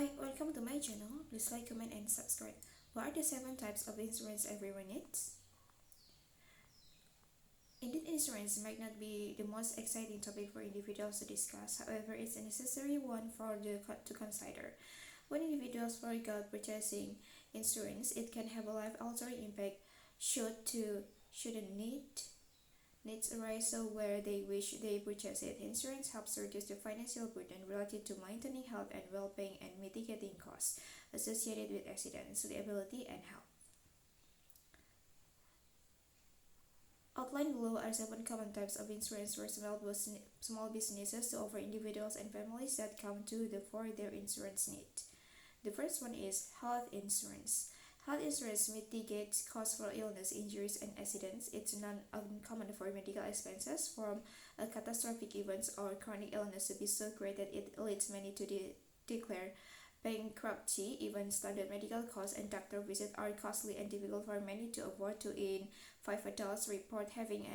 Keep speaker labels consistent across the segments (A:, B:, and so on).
A: Hi, welcome to my channel. Please like, comment, and subscribe. What are the 7 types of insurance everyone needs? Indeed, insurance might not be the most exciting topic for individuals to discuss. However, it's a necessary one to consider. When individuals forego purchasing insurance, it can have a life-altering impact shouldn't needs arise so where they wish they purchase it. Insurance helps reduce the financial burden related to maintaining health and well-being and mitigating costs associated with accidents, liability, and health. Outlined below are 7 common types of insurance for small businesses to offer individuals and families that come to the for their insurance need. The first one is health insurance. Health insurance mitigates costs for illness, injuries, and accidents. It's not uncommon for medical expenses from a catastrophic events or chronic illness to be so great that it leads many to declare bankruptcy. Even standard medical costs and doctor visits are costly and difficult for many to afford. 2 in 5 adults report having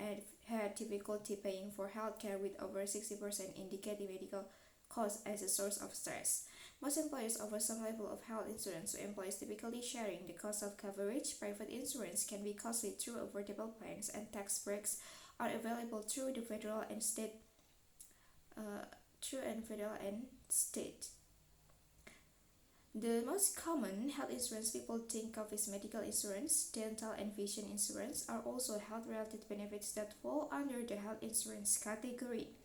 A: had difficulty paying for healthcare, with over 60% indicating medical costs as a source of stress. Most employers offer some level of health insurance to employees, typically sharing the cost of coverage. Private insurance can be costly through affordable plans, and tax breaks are available through the federal and state. The most common health insurance people think of is medical insurance. Dental and vision insurance are also health-related benefits that fall under the health insurance category.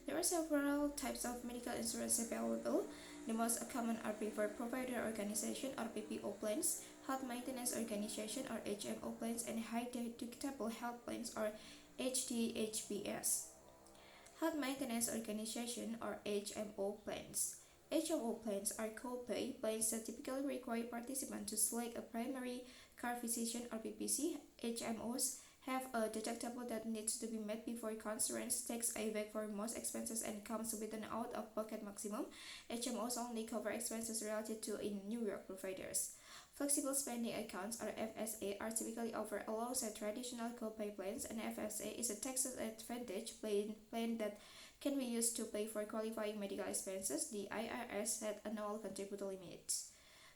A: There are several types of medical insurance available. The most common are preferred provider organization or PPO plans, health maintenance organization or HMO plans, and high deductible health plans or HDHPS. Health maintenance organization or HMO plans. HMO plans are co-pay plans that typically require participants to select a primary care physician or PPC. HMOs have a deductible that needs to be met before insurance takes a back for most expenses and comes with an out-of-pocket maximum. HMOs only cover expenses related to in-New-York providers. Flexible spending accounts or FSA are typically offered alongside traditional co-pay plans. An FSA is a tax advantage plan that can be used to pay for qualifying medical expenses. The IRS set annual contributory limits.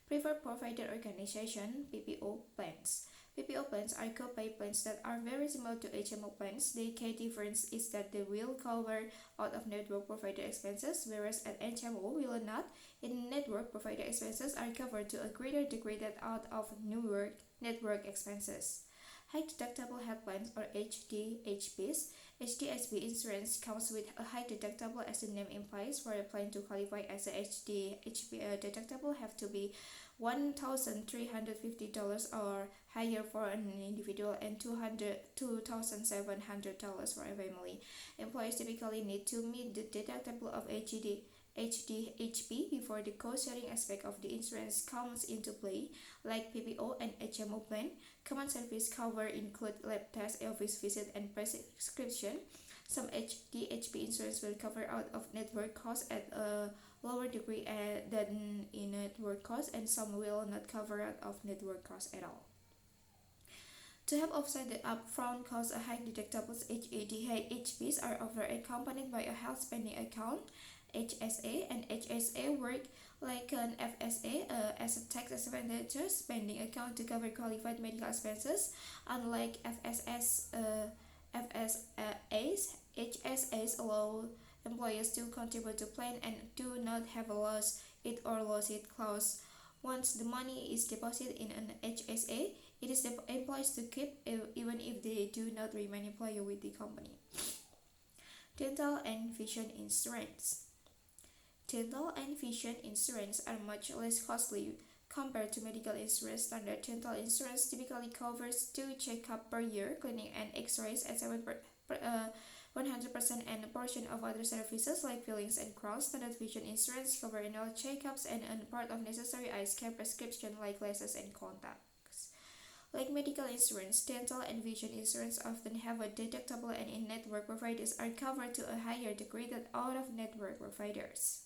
A: Preferred provider organization plans. PPO plans are co-pay plans that are very similar to HMO plans. The key difference is that they will cover out-of-network provider expenses, whereas an HMO will not. In-network provider expenses are covered to a greater degree than out-of-network expenses. High deductible health plans or HDHPs. HDHP insurance comes with a high deductible, as the name implies. For a plan to qualify as a HDHP, deductible have to be $1,350 or higher for an individual and $2,700 for a family. Employers typically need to meet the deductible of HDHP before the cost-sharing aspect of the insurance comes into play. Like PPO and HMO plan, common service cover include lab tests, office visit, and prescription. Some HDHP insurance will cover out-of-network costs at a lower degree than in-network costs, and some will not cover out-of-network costs at all. To help offset the upfront costs, a high deductibles HDHPs are offered accompanied by a health spending account (HSA), and HSA work like an FSA as a tax advantage spending account to cover qualified medical expenses. Unlike HSAs allow employers to contribute to plan and do not have a lose it clause. Once the money is deposited in an HSA, it is the employees to keep even if they do not remain employee with the company. Dental and vision insurance. Dental and vision insurance are much less costly compared to medical insurance. Standard dental insurance typically covers 2 checkups per year, cleaning and x-rays at 100%, and a portion of other services like fillings and crowns. Standard vision insurance covers annual checkups and a part of necessary eye care prescription like glasses and contacts. Like medical insurance, dental and vision insurance often have a deductible, and in-network providers are covered to a higher degree than out-of-network providers.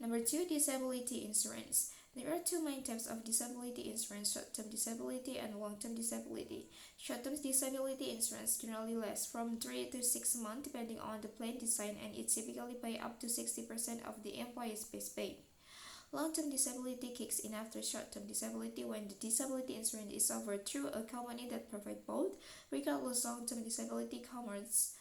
A: Number 2, disability insurance. There are two main types of disability insurance: short-term disability and long-term disability. Short-term disability insurance generally lasts from 3 to 6 months depending on the plan design, and it typically pays up to 60% of the employee's base pay. Long-term disability kicks in after short-term disability when the disability insurance is offered through a company that provides both. Regardless, long-term disability commence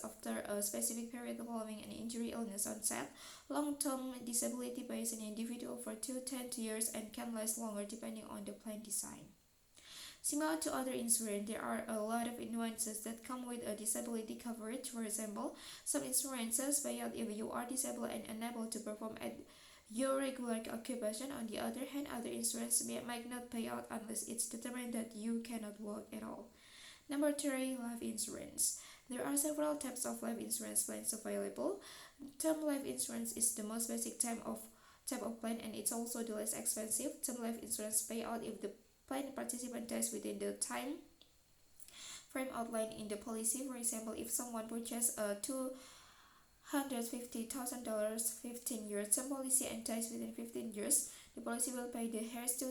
A: after a specific period following an injury illness onset. Long-term disability pays an individual for 2 to 10 years and can last longer depending on the plan design. Similar to other insurance, there are a lot of nuances that come with a disability coverage. For example, some insurances pay out if you are disabled and unable to perform at your regular occupation. On the other hand, other insurance might not pay out unless it's determined that you cannot work at all. Number 3, life insurance. There are several types of life insurance plans available. Term life insurance is the most basic type of plan, and it's also the less expensive. Term life insurance pay out if the plan participant dies within the time frame outlined in the policy. For example, if someone purchases a $250,000 15-year term policy and dies within 15 years, the policy will pay the heirs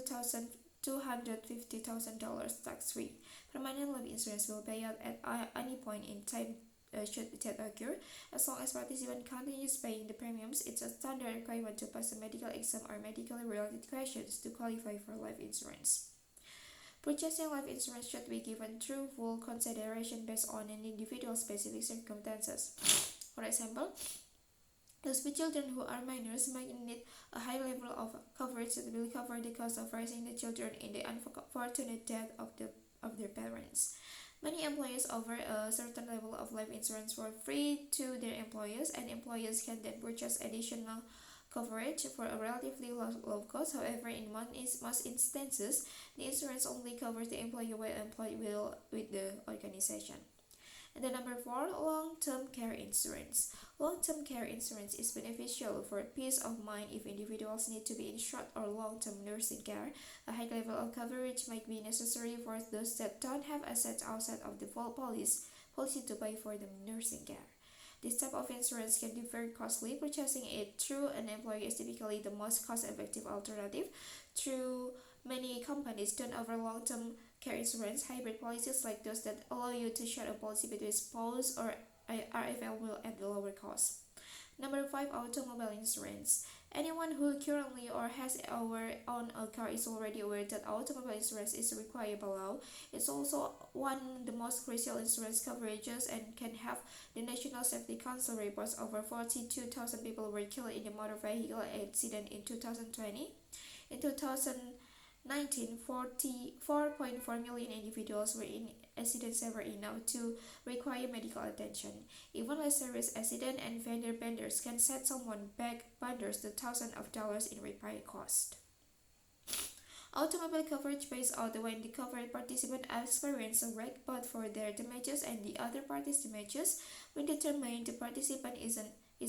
A: $250,000 tax-free. Permanent life insurance will pay out at any point in time should death occur. As long as participant continues paying the premiums, it's a standard requirement to pass a medical exam or medically related questions to qualify for life insurance. Purchasing life insurance should be given through full consideration based on an individual's specific circumstances. For example, those with children who are minors might need a high level of coverage that will cover the cost of raising the children in the unfortunate death of their parents. Many employers offer a certain level of life insurance for free to their employees, and employers can then purchase additional coverage for a relatively low cost. However, in most instances, the insurance only covers the employee while employed with the organization. And then number 4, long-term care insurance. Long-term care insurance is beneficial for peace of mind if individuals need to be in short or long-term nursing care. A high level of coverage might be necessary for those that don't have assets outside of the full policy to pay for the nursing care. This type of insurance can be very costly. Purchasing it through an employer is typically the most cost-effective alternative. Through many companies don't offer long-term care insurance. Hybrid policies like those that allow you to share a policy between spouses are available at a lower cost. Number 5, automobile insurance. Anyone who currently or has owned a car is already aware that automobile insurance is required by law. It's also one of the most crucial insurance coverages and can have the National Safety Council reports over 42,000 people were killed in a motor vehicle accident in 2020. In 2019, 4.4 million individuals were in accidents severe enough to require medical attention. Even less serious accident and fender benders can set someone back hundreds to thousands of dollars in repair cost. Automobile coverage pays out when the covered participant experiences a wreck, but for their damages and the other party's damages when determined the participant is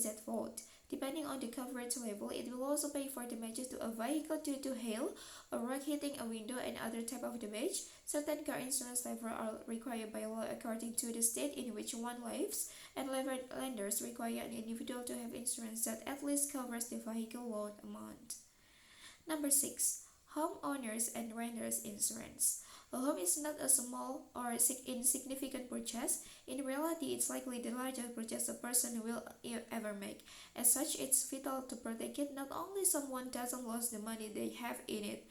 A: at fault. Depending on the coverage level, it will also pay for damages to a vehicle due to hail, a rock hitting a window, and other type of damage. Certain car insurance levels are required by law according to the state in which one lives, and lenders require an individual to have insurance that at least covers the vehicle loan amount. Number 6. Homeowners and renters insurance. A home is not a small or insignificant purchase. In reality, it's likely the largest purchase a person will ever make. As such, it's vital to protect it. Not only someone doesn't lose the money they have in it,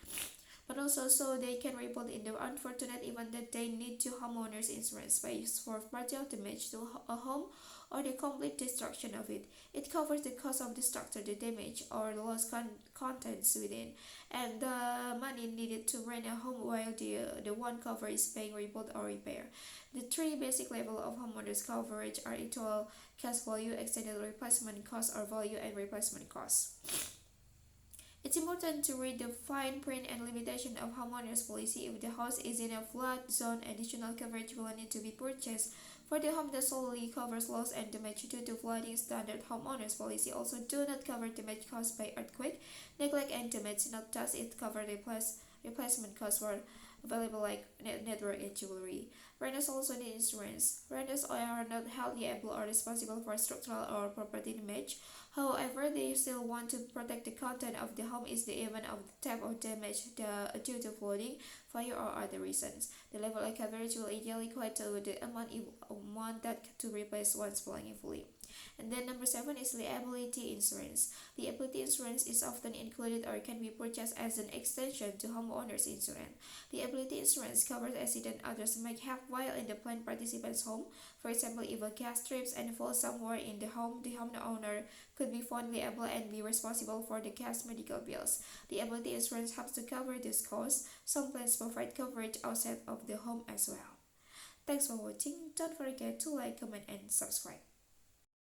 A: but also so they can report in the unfortunate event that they need to homeowners insurance pays for partial damage to a home or the complete destruction of it. It covers the cost of the structure, the damage, or the lost contents within, and the money needed to rent a home while the one covered is paying rebuild or repair. The 3 basic levels of homeowners coverage are actual cash value, extended replacement cost, or value and replacement cost. It's important to read the fine print and limitation of homeowners policy. If the house is in a flood zone, additional coverage will need to be purchased. For the home that solely covers loss and damage due to flooding, standard homeowners policy also do not cover damage caused by earthquake, neglect, and damage. Not does it cover replacement costs for available like network and jewelry. Renters also need insurance. Renters are not held liable or responsible for structural or property damage. However, they still want to protect the content of the home in the event of theft or damage due to flooding, fire, or other reasons. The level of coverage will ideally equate to the amount you want that to replace one's belonging fully. And then number 7 is liability insurance. Liability insurance is often included or can be purchased as an extension to homeowners insurance. Liability insurance covers accident others might have while in the planned participant's home. For example, if a gas trips and falls somewhere in the homeowner could be found liable and be responsible for the gas medical bills. Liability insurance helps to cover this cost. Some plans provide coverage outside of the home as well. Thanks for watching. Don't forget to like, comment, and subscribe.